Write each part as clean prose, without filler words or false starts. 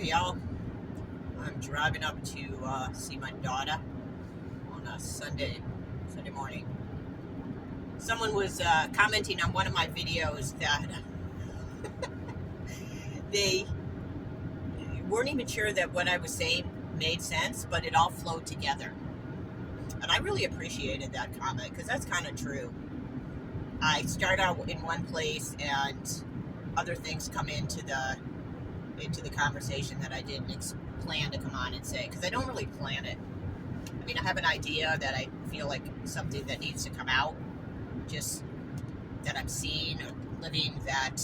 Hey y'all, I'm driving up to see my daughter on a Sunday morning. Someone was commenting on one of my videos that they weren't even sure that what I was saying made sense, but it all flowed together. And I really appreciated that comment because that's kind of true. I start out in one place and other things come into the conversation that I didn't plan to come on and say, because I don't really plan it. I mean, I have an idea that I feel like something that needs to come out, just that I'm seeing or living, that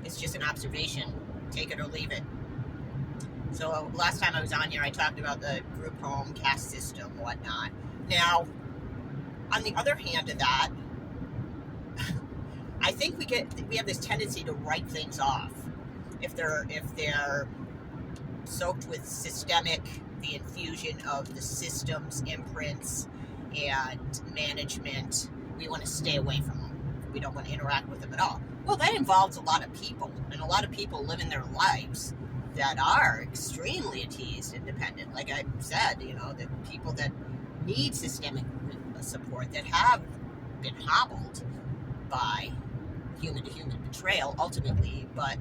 it's just an observation, take it or leave it. So last time I was on here, I talked about the group home, caste system, whatnot. Now, on the other hand of that, I think we have this tendency to write things off if they're soaked with the infusion of the systems, imprints, and management. We want to stay away from them. We don't want to interact with them at all. Well, that involves a lot of people, and a lot of people living their lives that are extremely teased and dependent. Like I said, the people that need systemic support, that have been hobbled by human-to-human betrayal, ultimately, but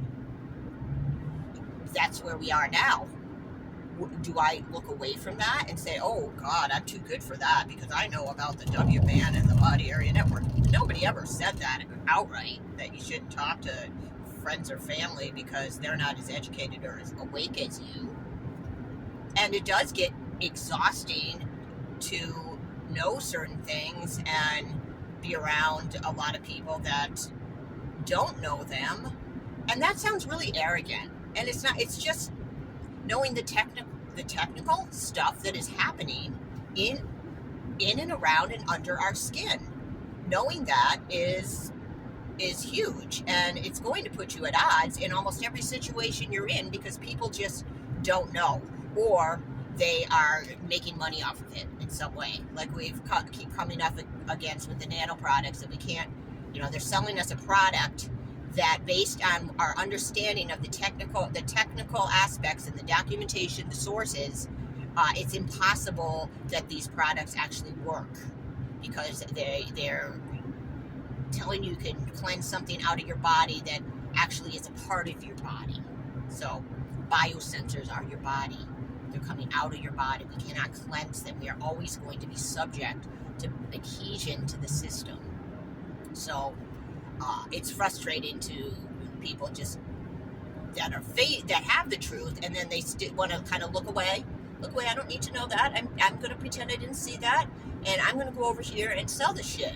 that's where we are now. Do I look away from that and say, oh God, I'm too good for that because I know about the W-band and the body area network? Nobody ever said that outright, that you shouldn't talk to friends or family because they're not as educated or as awake as you. And it does get exhausting to know certain things and be around a lot of people that don't know them. And that sounds really arrogant. And it's not. It's just knowing the technical stuff that is happening in and around and under our skin. Knowing that is huge, and it's going to put you at odds in almost every situation you're in because people just don't know, or they are making money off of it in some way. Like keep coming up against with the nano products that we can't. They're selling us a product that, based on our understanding of the technical aspects and the documentation, the sources, it's impossible that these products actually work because they're telling you can cleanse something out of your body that actually is a part of your body. So biosensors are your body. They're coming out of your body. We cannot cleanse them. We are always going to be subject to adhesion to the system. So it's frustrating to people just that have the truth, and then they still want to kind of look away. I don't need to know that. I'm going to pretend I didn't see that, and I'm going to go over here and sell the shit.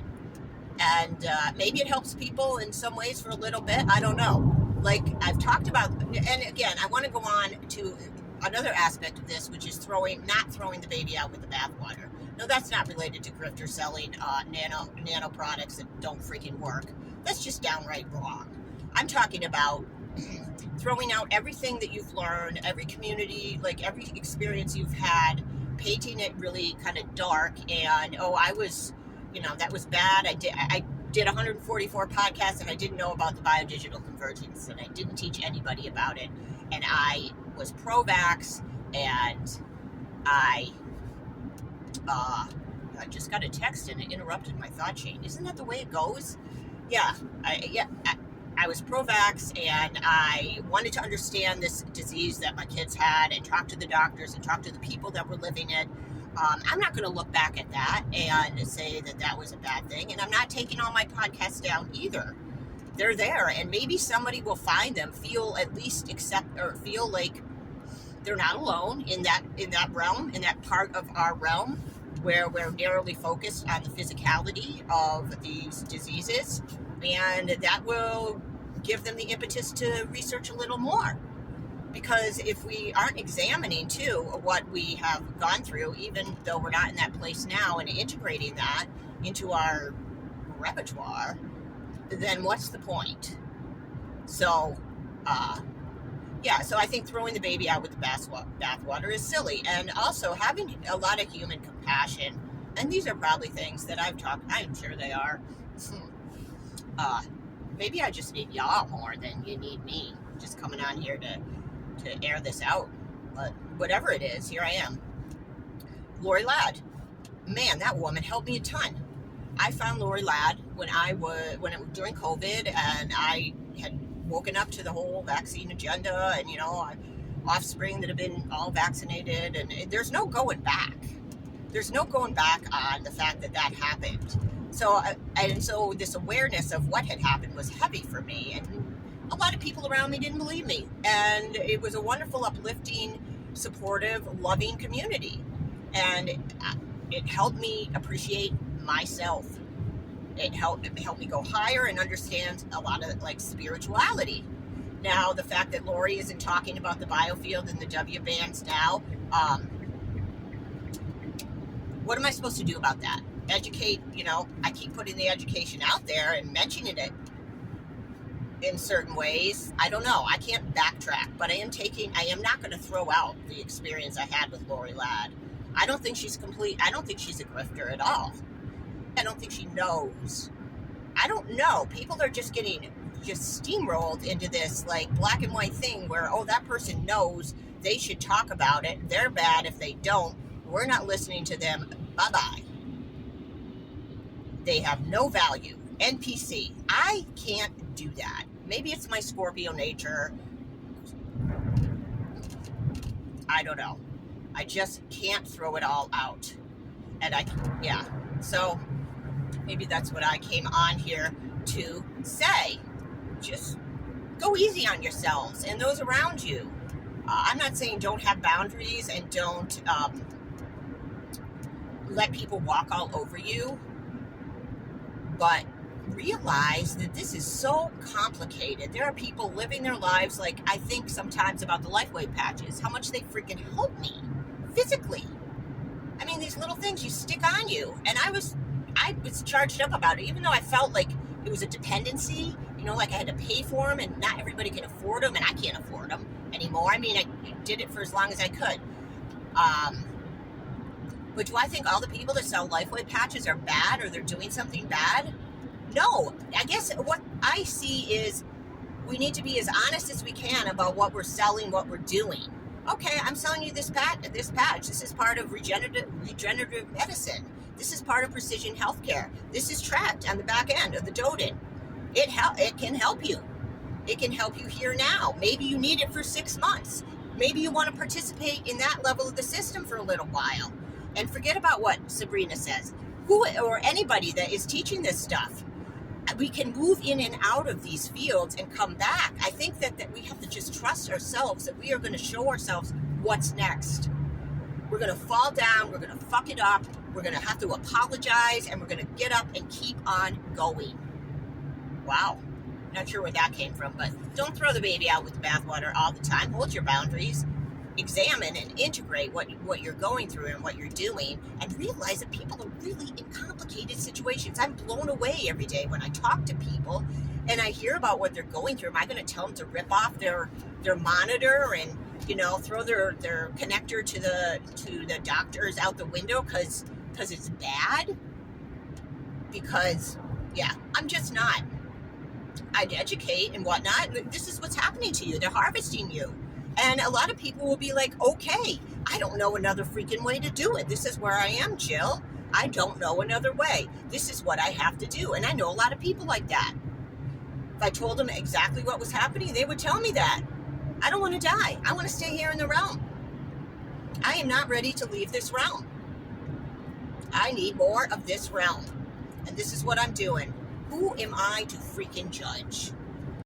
And maybe it helps people in some ways for a little bit. I don't know. Like I've talked about, and again, I want to go on to another aspect of this, which is not throwing the baby out with the bathwater. No, that's not related to grifter selling nano products that don't freaking work. That's just downright wrong. I'm talking about throwing out everything that you've learned, every community, like every experience you've had, painting it really kind of dark, and I was, that was bad. I did 144 podcasts and I didn't know about the biodigital convergence, and I didn't teach anybody about it, and I was pro-vax, and I just got a text and it interrupted my thought chain. Isn't that the way it goes? Yeah, I was pro-vax, and I wanted to understand this disease that my kids had and talk to the doctors and talk to the people that were living it. I'm not going to look back at that and say that was a bad thing, and I'm not taking all my podcasts down either. They're there, and maybe somebody will find them, feel like they're not alone in that realm, in that part of our realm where we're narrowly focused on the physicality of these diseases, and that will give them the impetus to research a little more. Because if we aren't examining, too, what we have gone through, even though we're not in that place now, and integrating that into our repertoire, then what's the point? So, so I think throwing the baby out with the bathwater is silly. And also having a lot of human compassion. And these are probably things that I'm sure they are. Maybe I just need y'all more than you need me. Just coming on here to to air this out, but whatever it is, here I am. Lori Ladd, man, that woman helped me a ton. I found Lori Ladd when it was during COVID, and I had woken up to the whole vaccine agenda, and offspring that have been all vaccinated, and there's no going back. There's no going back on the fact that happened. So this awareness of what had happened was heavy for me, and a lot of people around me didn't believe me, and it was a wonderful, uplifting, supportive, loving community, and it helped me appreciate myself. It helped me go higher and understand a lot of spirituality. Now, the fact that Lori isn't talking about the biofield and the W bands now, what am I supposed to do about that? Educate, I keep putting the education out there and mentioning it in certain ways. I don't know. I can't backtrack, but I am not going to throw out the experience I had with Lori Ladd. I don't think she's complete. I don't think she's a grifter at all. I don't think she knows. I don't know. People are just getting steamrolled into this black and white thing where, that person knows, they should talk about it. They're bad if they don't. We're not listening to them. Bye-bye. They have no value. NPC. I can't do that. Maybe it's my Scorpio nature. I don't know. I just can't throw it all out. And so maybe that's what I came on here to say. Just go easy on yourselves and those around you. I'm not saying don't have boundaries and don't let people walk all over you, but realize that this is so complicated. There are people living their lives I think sometimes about the LifeWave patches, how much they freaking help me physically. I mean, these little things you stick on you, and I was charged up about it, even though I felt like it was a dependency, I had to pay for them, and not everybody can afford them, and I can't afford them anymore. I mean, I did it for as long as I could. But do I think all the people that sell LifeWave patches are bad, or they're doing something bad? No. I guess what I see is we need to be as honest as we can about what we're selling, what we're doing. Okay, I'm selling you this patch. This is part of regenerative medicine. This is part of precision healthcare. This is tracked on the back end of the Doden. It can help you. It can help you here now. Maybe you need it for 6 months. Maybe you want to participate in that level of the system for a little while. And forget about what Sabrina says. Who or anybody that is teaching this stuff. We can move in and out of these fields and come back. I think that we have to just trust ourselves that we are going to show ourselves what's next. We're going to fall down. We're going to fuck it up. We're going to have to apologize, and we're going to get up and keep on going. Wow. Not sure where that came from, but don't throw the baby out with the bathwater all the time. Hold your boundaries. Examine and integrate what you're going through and what you're doing, and realize that people are really in complicated situations. I'm blown away every day when I talk to people and I hear about what they're going through. Am I going to tell them to rip off their monitor and throw their connector to the doctors out the window because it's bad? Because I'm just not. I'd educate and whatnot. This is what's happening to you. They're harvesting you. And a lot of people will be like, okay, I don't know another freaking way to do it. This is where I am, Jill. I don't know another way. This is what I have to do. And I know a lot of people like that. If I told them exactly what was happening, they would tell me that. I don't want to die. I want to stay here in the realm. I am not ready to leave this realm. I need more of this realm. And this is what I'm doing. Who am I to freaking judge?